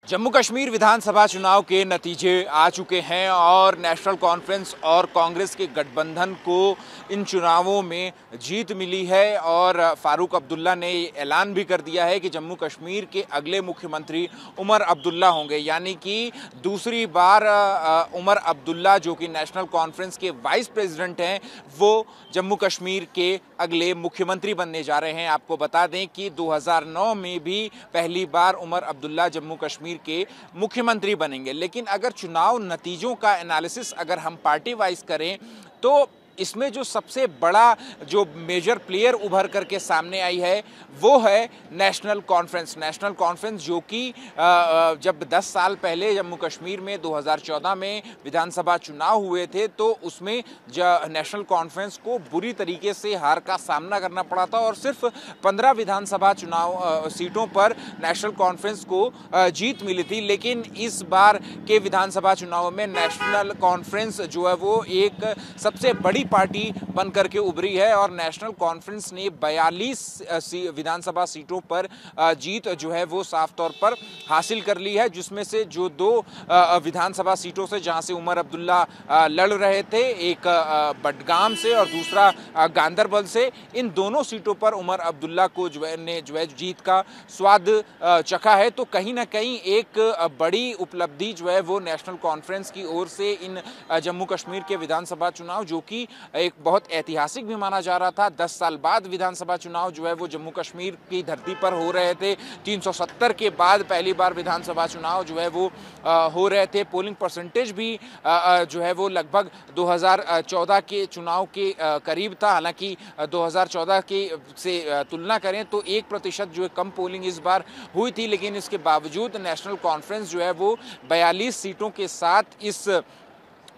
जम्मू कश्मीर विधानसभा चुनाव के नतीजे आ चुके हैं और नेशनल कॉन्फ्रेंस और कांग्रेस के गठबंधन को इन चुनावों में जीत मिली है और फारूक अब्दुल्ला ने ऐलान भी कर दिया है कि जम्मू कश्मीर के अगले मुख्यमंत्री उमर अब्दुल्ला होंगे। यानी कि दूसरी बार उमर अब्दुल्ला जो कि नेशनल कॉन्फ्रेंस के वाइस प्रेसिडेंट हैं, वो जम्मू कश्मीर के अगले मुख्यमंत्री बनने जा रहे हैं। आपको बता दें कि 2009 में भी पहली बार उमर अब्दुल्ला जम्मू कश्मीर के मुख्यमंत्री बनेंगे। लेकिन अगर चुनाव नतीजों का एनालिसिस अगर हम पार्टी वाइज करें तो इसमें जो सबसे बड़ा जो मेजर प्लेयर उभर करके सामने आई है वो है नेशनल कॉन्फ्रेंस। नेशनल कॉन्फ्रेंस जो कि जब 10 साल पहले जम्मू कश्मीर में 2014 में विधानसभा चुनाव हुए थे तो उसमें नेशनल कॉन्फ्रेंस को बुरी तरीके से हार का सामना करना पड़ा था और सिर्फ 15 विधानसभा चुनाव सीटों पर नेशनल कॉन्फ्रेंस को जीत मिली थी। लेकिन इस बार के विधानसभा चुनाव में नेशनल कॉन्फ्रेंस जो है वो एक सबसे बड़ी पार्टी बनकर के उभरी है और नेशनल कॉन्फ्रेंस ने 42 विधानसभा सीटों पर जीत जो है वो साफ तौर पर हासिल कर ली है, जिसमें से जो 2 विधानसभा सीटों से जहां से उमर अब्दुल्ला लड़ रहे थे, एक बडगाम से और दूसरा गांदरबल से, इन दोनों सीटों पर उमर अब्दुल्ला को जो है जीत का स्वाद चखा है। तो कहीं ना कहीं एक बड़ी उपलब्धि जो है वो नेशनल कॉन्फ्रेंस की ओर से इन जम्मू कश्मीर के विधानसभा चुनाव, जो कि एक बहुत ऐतिहासिक भी माना जा रहा था, 10 साल बाद विधानसभा चुनाव जो है वो जम्मू कश्मीर की धरती पर हो रहे थे। 370 के बाद पहली बार विधानसभा चुनाव जो है वो हो रहे थे। पोलिंग परसेंटेज भी जो है वो लगभग 2014 के चुनाव के करीब था। हालांकि 2014 के से तुलना करें तो 1% जो है कम पोलिंग इस बार हुई थी, लेकिन इसके बावजूद नेशनल कॉन्फ्रेंस जो है वो 42 सीटों के साथ इस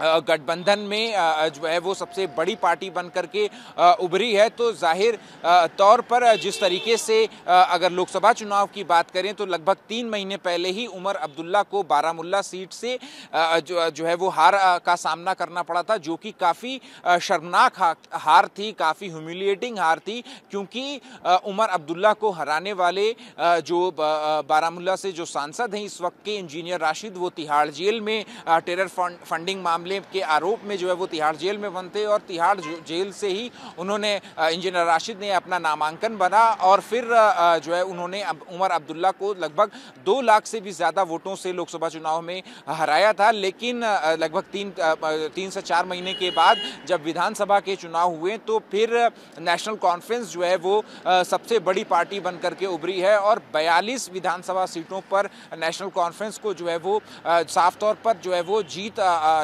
गठबंधन में जो है वो सबसे बड़ी पार्टी बन करके उभरी है। तो जाहिर तौर पर जिस तरीके से अगर लोकसभा चुनाव की बात करें तो लगभग 3 महीने पहले ही उमर अब्दुल्ला को बारामुल्ला सीट से जो है वो हार का सामना करना पड़ा था, जो कि काफ़ी शर्मनाक हार थी, काफ़ी ह्यूमिलिएटिंग हार थी, क्योंकि उमर अब्दुल्ला को हराने वाले जो बारामुल्ला से जो सांसद हैं इस वक्त के, इंजीनियर राशिद, वो तिहाड़ जेल में टेरर फंडिंग मामले के आरोप में जो है वो तिहाड़ जेल में बनते और तिहाड़ जेल से ही उन्होंने इंजीनियर राशिद ने अपना नामांकन बना और फिर जो है उन्होंने उमर अब्दुल्ला को लगभग 2 लाख से भी ज़्यादा वोटों से लोकसभा चुनाव में हराया था। लेकिन लगभग 3 से 4 महीने के बाद जब विधानसभा के चुनाव हुए तो फिर नेशनल कॉन्फ्रेंस जो है वो सबसे बड़ी पार्टी बन करके उभरी है और 42 विधानसभा सीटों पर नेशनल कॉन्फ्रेंस को जो है वो साफ तौर पर जो है वो जीत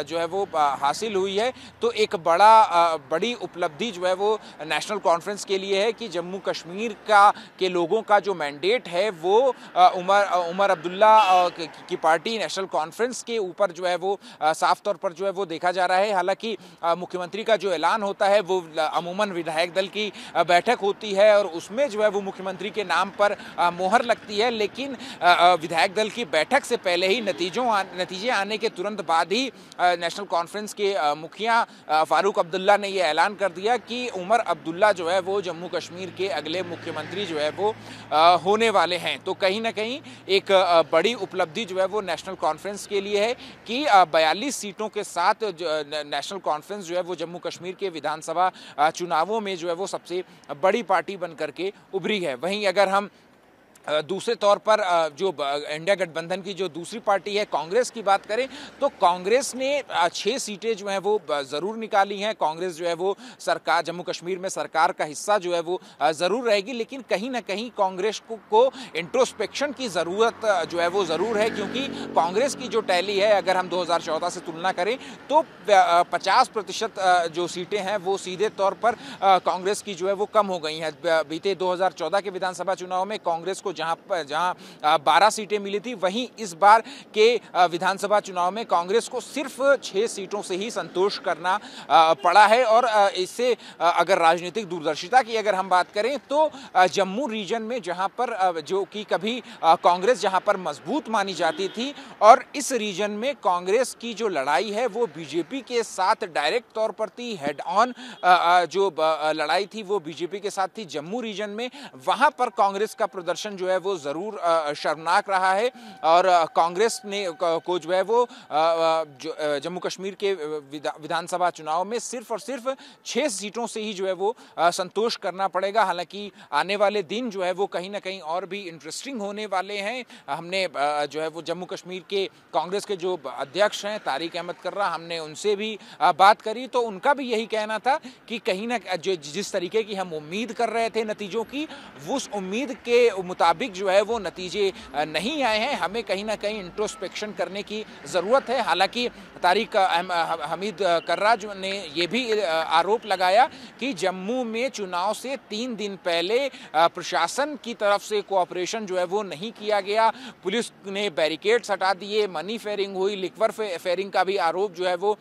जो है वो हासिल हुई है। तो एक बड़ी उपलब्धि जो है वो नेशनल कॉन्फ्रेंस के लिए है कि जम्मू कश्मीर के लोगों का जो मैंडेट है वो उमर अब्दुल्ला की पार्टी नेशनल कॉन्फ्रेंस के ऊपर जो है वो साफ तौर पर जो है वो देखा जा रहा है। हालांकि मुख्यमंत्री का जो ऐलान होता है वो अमूमन विधायक दल की बैठक होती है और उसमें जो है वो मुख्यमंत्री के नाम पर मोहर लगती है, लेकिन विधायक दल की बैठक से पहले ही नतीजे आने के तुरंत बाद ही नेशनल कॉन्फ्रेंस के मुखिया फारूक अब्दुल्ला ने यह ऐलान कर दिया कि उमर अब्दुल्ला जो है वो जम्मू कश्मीर के अगले मुख्यमंत्री जो है वो होने वाले हैं। तो कहीं ना कहीं एक बड़ी उपलब्धि जो है वो नेशनल कॉन्फ्रेंस के लिए है कि 42 सीटों के साथ नेशनल कॉन्फ्रेंस जो है वो जम्मू कश्मीर के विधानसभा चुनावों में जो है वो सबसे बड़ी पार्टी बन करके उभरी है। वहीं अगर हम दूसरे तौर पर जो इंडिया गठबंधन की जो दूसरी पार्टी है कांग्रेस की बात करें तो कांग्रेस ने 6 सीटें जो हैं वो ज़रूर निकाली हैं। कांग्रेस जो है वो सरकार जम्मू कश्मीर में सरकार का हिस्सा जो है वो ज़रूर रहेगी, लेकिन कहीं ना कहीं कांग्रेस को इंट्रोस्पेक्शन की ज़रूरत जो है वो ज़रूर है, क्योंकि कांग्रेस की जो टैली है अगर हम 2014 से तुलना करें तो 50% जो सीटें हैं वो सीधे तौर पर कांग्रेस की जो है वो कम हो गई हैं। बीते 2014 के विधानसभा चुनाव में कांग्रेस को जहां 12 सीटें मिली थी, वहीं इस बार के विधानसभा चुनाव में कांग्रेस को सिर्फ 6 सीटों से ही संतोष करना पड़ा है। और इससे अगर राजनीतिक दूरदर्शिता की अगर हम बात करें तो जम्मू रीजन में जहां पर जो कि कभी कांग्रेस जहां पर मजबूत मानी जाती थी और इस रीजन में कांग्रेस की जो लड़ाई है वो बीजेपी के साथ डायरेक्ट तौर पर थी, हेड ऑन जो लड़ाई थी वो बीजेपी के साथ थी जम्मू रीजन में, वहां पर कांग्रेस का प्रदर्शन जो जो है वो ज़रूर शर्मनाक रहा है और कांग्रेस ने को जो है वो जम्मू कश्मीर के विधानसभा चुनाव में सिर्फ और सिर्फ 6 सीटों से ही जो है वो संतोष करना पड़ेगा। हालांकि आने वाले दिन जो है वो कहीं ना कहीं और भी इंटरेस्टिंग होने वाले हैं। हमने जो है वो जम्मू कश्मीर के कांग्रेस के जो अध्यक्ष हैं तारिक अहमद कर्रा, हमने उनसे भी बात करी तो उनका भी यही कहना था कि कहीं ना जिस तरीके की हम उम्मीद कर रहे थे नतीजों की, उस उम्मीद के मुताबिक जो है वो नतीजे नहीं आए हैं। हमें कहीं ना कहीं इंट्रोस्पेक्शन करने की ज़रूरत है। हालांकि तारिक हमीद कर्रा ने ये भी आरोप लगाया कि जम्मू में चुनाव से 3 दिन पहले प्रशासन की तरफ से कोऑपरेशन जो है वो नहीं किया गया, पुलिस ने बैरिकेड्स हटा दिए, मनी फेयरिंग हुई, लिक्वर फेयरिंग का भी आरोप जो है वो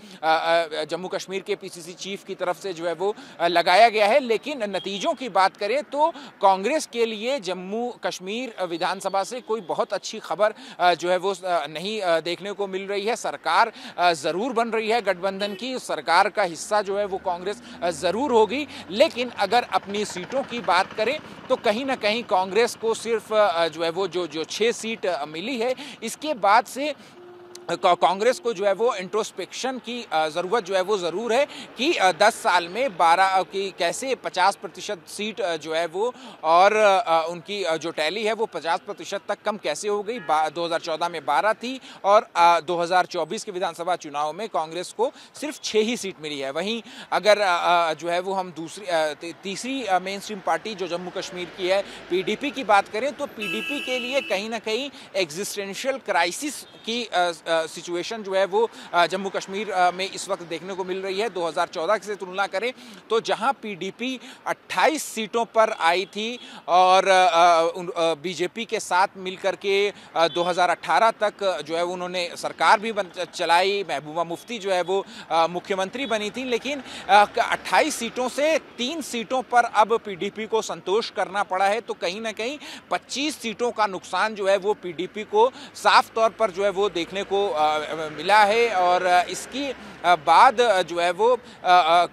जम्मू कश्मीर के पीसीसी चीफ की तरफ से जो है वो लगाया गया है। लेकिन नतीजों की बात करें तो कांग्रेस के लिए जम्मू कश्मीर विधानसभा से कोई बहुत अच्छी खबर जो है वो नहीं देखने को मिल रही है। सरकार ज़रूर बन रही है गठबंधन की, सरकार का हिस्सा जो है वो कांग्रेस ज़रूर होगी, लेकिन अगर अपनी सीटों की बात करें तो कहीं ना कहीं कांग्रेस को सिर्फ जो है वो जो 6 सीट मिली है, इसके बाद से कांग्रेस को जो है वो इंट्रोस्पेक्शन की ज़रूरत जो है वो ज़रूर है कि 10 साल में 12 की कैसे 50% सीट जो है वो और उनकी जो टैली है वो 50% तक कम कैसे हो गई। 2014 में 12 थी और 2024 के विधानसभा चुनाव में कांग्रेस को सिर्फ 6 ही सीट मिली है। वहीं अगर जो है वो हम तीसरी मेन स्ट्रीम पार्टी जो जम्मू कश्मीर की है पीडीपी की बात करें तो पीडीपी के लिए कहीं ना कहीं एग्जिस्टेंशियल क्राइसिस की सिचुएशन जो है वो जम्मू कश्मीर में इस वक्त देखने को मिल रही है। 2014 से तुलना करें तो जहां पीडीपी 28 सीटों पर आई थी और बीजेपी के साथ मिलकर के 2018 तक जो है उन्होंने सरकार भी चलाई, महबूबा मुफ्ती जो है वो मुख्यमंत्री बनी थी, लेकिन 28 सीटों से 3 सीटों पर अब पीडीपी को संतोष करना पड़ा है। तो कहीं ना कहीं 25 सीटों का नुकसान जो है वो पीडीपी को साफ तौर पर जो है वो देखने को मिला है और इसकी बाद जो है वो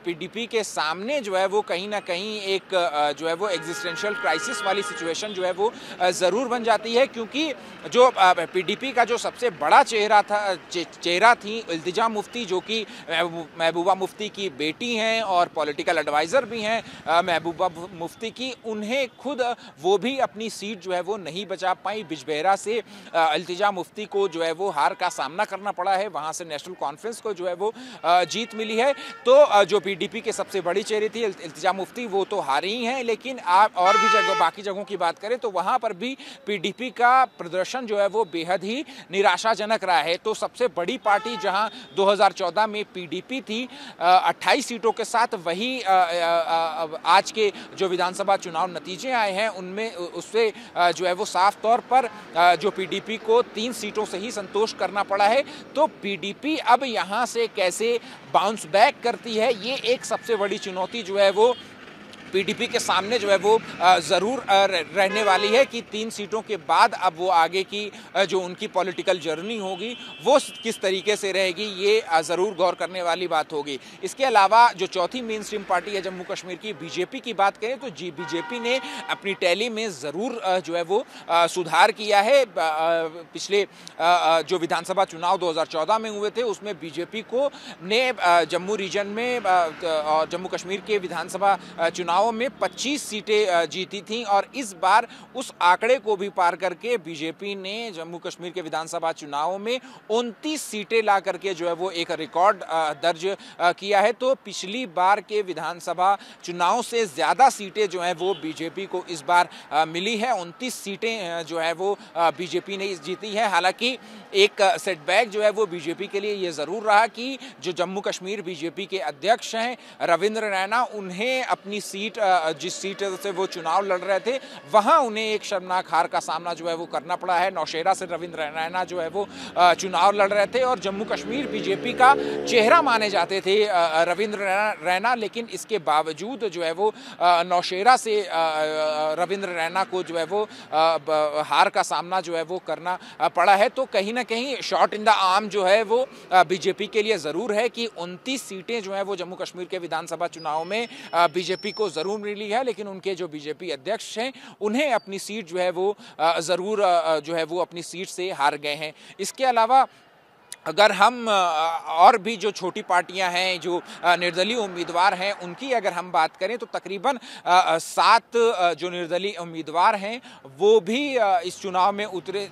पीडीपी के सामने जो है वो कहीं ना कहीं एक जो है वो एग्जिस्टेंशियल क्राइसिस वाली सिचुएशन जो है वो ज़रूर बन जाती है, क्योंकि जो पीडीपी का जो सबसे बड़ा चेहरा थी इल्तिजा मुफ्ती, जो कि महबूबा मुफ्ती की बेटी हैं और पॉलिटिकल एडवाइज़र भी हैं महबूबा मुफ्ती की, उन्हें खुद वो भी अपनी सीट जो है वो नहीं बचा पाई। बिजबेहरा से इल्तिजा मुफ्ती को जो है वो हार का सामना करना पड़ा है, वहाँ से नेशनल कॉन्फ्रेंस को जो है वो जीत मिली है। तो जो पीडीपी के सबसे बड़ी चेहरे थी इल्तिजा मुफ्ती वो तो हारी ही हैं, लेकिन आप और भी बाकी जगहों की बात करें तो वहाँ पर भी पीडीपी का प्रदर्शन जो है वो बेहद ही निराशाजनक रहा है। तो सबसे बड़ी पार्टी जहाँ 2014 में पीडीपी थी 28 सीटों के साथ, वही आज के जो विधानसभा चुनाव नतीजे आए हैं उनमें उससे जो है वो साफ तौर पर जो पीडीपी को 3 सीटों से ही संतोष करना पड़ा है। तो पीडीपी अब यहाँ से कैसे बाउंस बैक करती है, ये एक सबसे बड़ी चुनौती जो है वो पीडीपी के सामने जो है वो ज़रूर रहने वाली है कि 3 सीटों के बाद अब वो आगे की जो उनकी पॉलिटिकल जर्नी होगी वो किस तरीके से रहेगी, ये ज़रूर गौर करने वाली बात होगी। इसके अलावा जो चौथी मेन स्ट्रीम पार्टी है जम्मू कश्मीर की बीजेपी की बात करें तो बीजेपी ने अपनी टैली में ज़रूर जो है वो सुधार किया है। पिछले जो विधानसभा चुनाव 2014 में हुए थे उसमें बीजेपी को ने जम्मू रीजन में और जम्मू कश्मीर के विधानसभा चुनाव में 25 सीटें जीती थी और इस बार उस आंकड़े को भी पार करके बीजेपी ने जम्मू कश्मीर के विधानसभा चुनावों में 29 सीटें ला करके जो है वो एक रिकॉर्ड दर्ज किया है। तो पिछली बार के विधानसभा चुनाव से ज़्यादा सीटें जो हैं वो बीजेपी को इस बार मिली है, 29 सीटें जो है वो बीजेपी ने जीती है। हालांकि एक सेटबैक जो है वो बीजेपी के लिए ये ज़रूर रहा कि जो जम्मू कश्मीर बीजेपी के अध्यक्ष हैं रविंद्र रैना, उन्हें अपनी सीट जिस सीट से वो चुनाव लड़ रहे थे वहां उन्हें एक शर्मनाक हार का सामना जो है वो करना पड़ा है। नौशेरा से रविंद्र रैना जो है वो चुनाव लड़ रहे थे और जम्मू कश्मीर बीजेपी का चेहरा माने जाते थे रविंद्र रैना, लेकिन इसके बावजूद जो है वो नौशेरा से रविंद्र रैना को जो है वो हार का सामना जो है वो करना पड़ा है। तो कहीं ना कहीं शॉट इन द आर्म जो है वो बीजेपी के लिए ज़रूर है कि 29 सीटें जो है वो जम्मू कश्मीर के विधानसभा चुनाव में बीजेपी को ज़रूर मिली है, लेकिन उनके जो बीजेपी अध्यक्ष हैं उन्हें अपनी सीट जो है वो ज़रूर जो है वो अपनी सीट से हार गए हैं। इसके अलावा अगर हम और भी जो छोटी पार्टियां हैं, जो निर्दलीय उम्मीदवार हैं, उनकी अगर हम बात करें तो तकरीबन 7 जो निर्दलीय उम्मीदवार हैं वो भी इस चुनाव में उतरे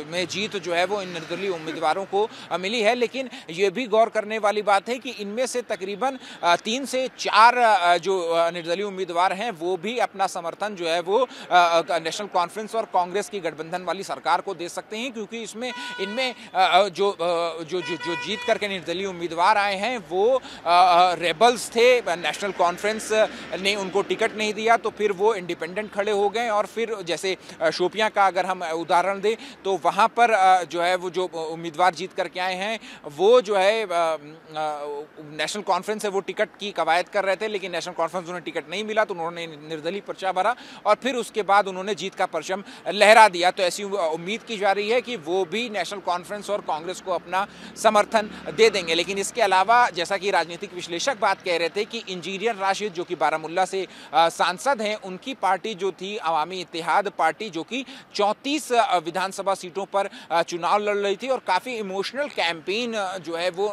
में जीत जो है वो इन निर्दलीय उम्मीदवारों को मिली है। लेकिन ये भी गौर करने वाली बात है कि इनमें से तकरीबन 3 से 4 जो निर्दलीय उम्मीदवार हैं वो भी अपना समर्थन जो है वो नेशनल कॉन्फ्रेंस और कांग्रेस की गठबंधन वाली सरकार को दे सकते हैं, क्योंकि इनमें जो जीत करके निर्दलीय उम्मीदवार आए हैं वो रेबल्स थे। नेशनल कॉन्फ्रेंस ने उनको टिकट नहीं दिया तो फिर वो इंडिपेंडेंट खड़े हो गए, और फिर जैसे शोपियां का अगर हम उदाहरण दें तो वहाँ पर जो है वो जो उम्मीदवार जीत करके आए हैं वो जो है नेशनल कॉन्फ्रेंस से वो टिकट की कवायद कर रहे थे, लेकिन नेशनल कॉन्फ्रेंस उन्हें टिकट नहीं मिला तो उन्होंने निर्दलीय पर्चा भरा और फिर उसके बाद उन्होंने जीत का परचम लहरा दिया। तो ऐसी उम्मीद की जा रही है कि वो भी नेशनल कॉन्फ्रेंस और कांग्रेस को अपना समर्थन दे देंगे। लेकिन इसके अलावा जैसा कि राजनीतिक विश्लेषक बात कह रहे थे कि इंजीनियर राशिद जो कि बारामुल्ला से सांसद हैं, उनकी पार्टी जो थी अवामी इत्तेहाद पार्टी, जो कि 34 विधानसभा सीटों पर चुनाव लड़ रही थी और काफ़ी इमोशनल कैंपेन जो है वो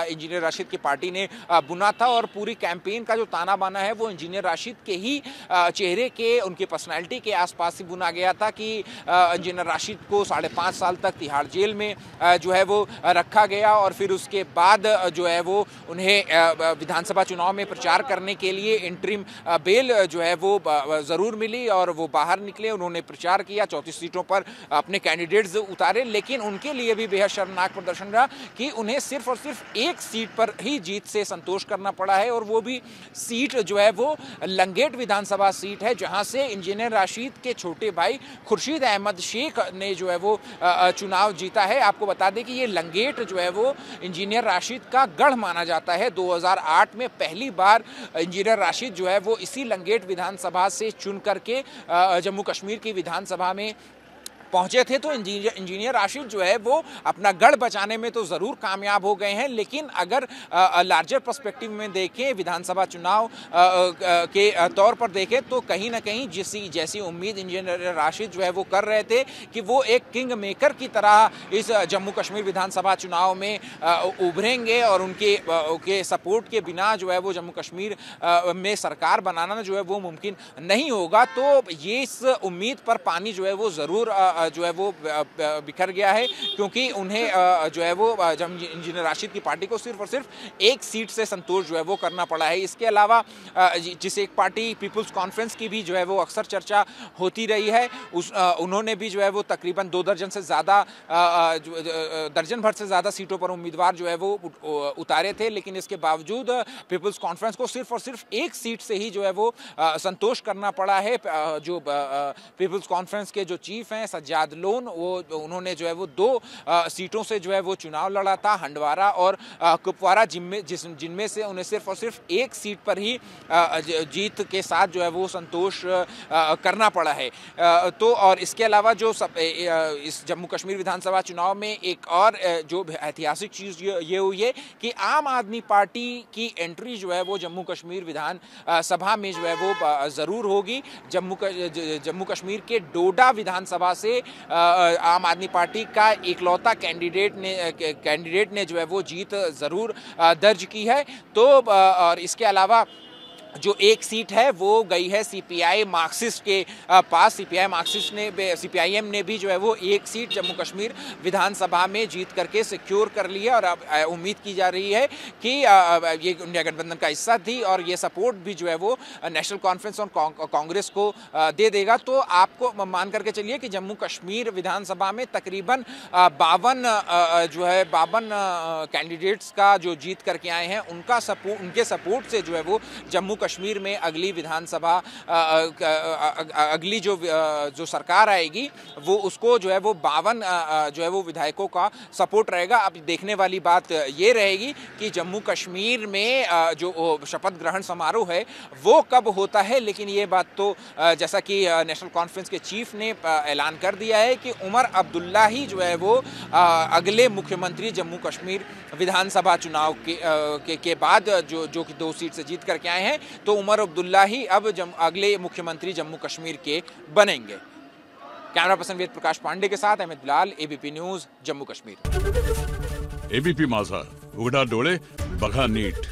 इंजीनियर राशिद की पार्टी ने बुना था, और पूरी कैंपेन का जो ताना बाना है वो इंजीनियर राशिद के ही चेहरे के, उनकी पर्सनैलिटी के आसपास ही बुना गया था कि इंजीनियर राशिद को 5.5 साल तक तिहाड़ जेल में जो है वो रखा गया, और फिर उसके बाद जो है वो उन्हें विधानसभा चुनाव में प्रचार करने के लिए इंटरिम बेल जो है वो ज़रूर मिली और वो बाहर निकले। उन्होंने प्रचार किया, 34 सीटों पर अपने कैंडिडेट्स उतारे, लेकिन उनके लिए भी बेहद शर्मनाक प्रदर्शन रहा कि उन्हें सिर्फ और सिर्फ एक सीट पर ही जीत से संतोष करना पड़ा है, और वो भी सीट जो है वो लंगेट विधानसभा सीट है, जहां से इंजीनियर राशिद के छोटे भाई खुर्शीद अहमद शेख ने जो है वो चुनाव जीता है। आपको बता दें कि ये लंगेट जो है वो इंजीनियर राशिद का गढ़ माना जाता है। 2008 में पहली बार इंजीनियर राशिद जो है वो इसी लंगेट विधानसभा से चुन करके जम्मू कश्मीर की विधानसभा में पहुंचे थे। तो इंजीनियर राशिद जो है वो अपना गढ़ बचाने में तो ज़रूर कामयाब हो गए हैं, लेकिन अगर लार्जर पर्सपेक्टिव में देखें, विधानसभा चुनाव के तौर पर देखें, तो कहीं ना कहीं जैसी उम्मीद इंजीनियर राशिद जो है वो कर रहे थे कि वो एक किंग मेकर की तरह इस जम्मू कश्मीर विधानसभा चुनाव में उभरेंगे और उनके सपोर्ट के बिना जो है वो जम्मू कश्मीर में सरकार बनाना जो है वो मुमकिन नहीं होगा। तो ये इस उम्मीद पर पानी जो है वो ज़रूर जो है वो बिखर गया है, क्योंकि उन्हें जो है वो इंजीनियर राशिद की पार्टी को सिर्फ और सिर्फ एक सीट से संतोष जो है वो करना पड़ा है। इसके अलावा जिस एक पार्टी पीपल्स कॉन्फ्रेंस की भी जो है वो अक्सर चर्चा होती रही है, उन्होंने भी जो है वो तकरीबन 2 दर्जन से ज़्यादा दर्जन भर से ज़्यादा सीटों पर उम्मीदवार जो है वो उतारे थे, लेकिन इसके बावजूद पीपल्स कॉन्फ्रेंस को सिर्फ और सिर्फ एक सीट से ही जो है वो संतोष करना पड़ा है। जो पीपल्स कॉन्फ्रेंस के जो चीफ हैं सज्जाद लोन, उन्होंने जो है वो 2 सीटों से जो है वो चुनाव लड़ा था, हंडवारा और कुपवारा, जिनमें से उन्हें सिर्फ और सिर्फ एक सीट पर ही जीत के साथ जो है वो संतोष करना पड़ा है। तो और इसके अलावा जो इस जम्मू कश्मीर विधानसभा चुनाव में एक और जो ऐतिहासिक चीज़ ये हुई है कि आम आदमी पार्टी की एंट्री जो है वो जम्मू कश्मीर विधान सभा में जो है वो ज़रूर होगी। जम्मू कश्मीर के डोडा विधानसभा से आम आदमी पार्टी का इकलौता कैंडिडेट ने जो है वो जीत ज़रूर दर्ज की है। तो और इसके अलावा जो एक सीट है वो गई है सीपीआई मार्क्सिस्ट के पास। सीपीआईएम ने भी जो है वो एक सीट जम्मू कश्मीर विधानसभा में जीत करके सिक्योर कर ली है, और अब उम्मीद की जा रही है कि ये इंडिया गठबंधन का हिस्सा थी और ये सपोर्ट भी जो है वो नेशनल कॉन्फ्रेंस और कांग्रेस को दे देगा। तो आपको मान करके चलिए कि जम्मू कश्मीर विधानसभा में तकरीबन 52 कैंडिडेट्स का जो जीत करके आए हैं उनके सपोर्ट से जो है वो जम्मू कश्मीर में अगली विधानसभा अगली जो सरकार आएगी वो उसको जो है वो 52 जो है वो विधायकों का सपोर्ट रहेगा। अब देखने वाली बात ये रहेगी कि जम्मू कश्मीर में जो शपथ ग्रहण समारोह है वो कब होता है, लेकिन ये बात तो जैसा कि नेशनल कॉन्फ्रेंस के चीफ ने ऐलान कर दिया है कि उमर अब्दुल्ला ही जो है वो अगले मुख्यमंत्री जम्मू कश्मीर विधानसभा चुनाव के बाद जो कि 2 सीट से जीत करके आए हैं तो उमर अब्दुल्ला ही अब अगले मुख्यमंत्री जम्मू कश्मीर के बनेंगे। कैमरा पर्सन वेद प्रकाश पांडे के साथ Ahmad Bilal, ABP news, Jammu Kashmir. ABP Majha, उघडा डोळे बघा नीट।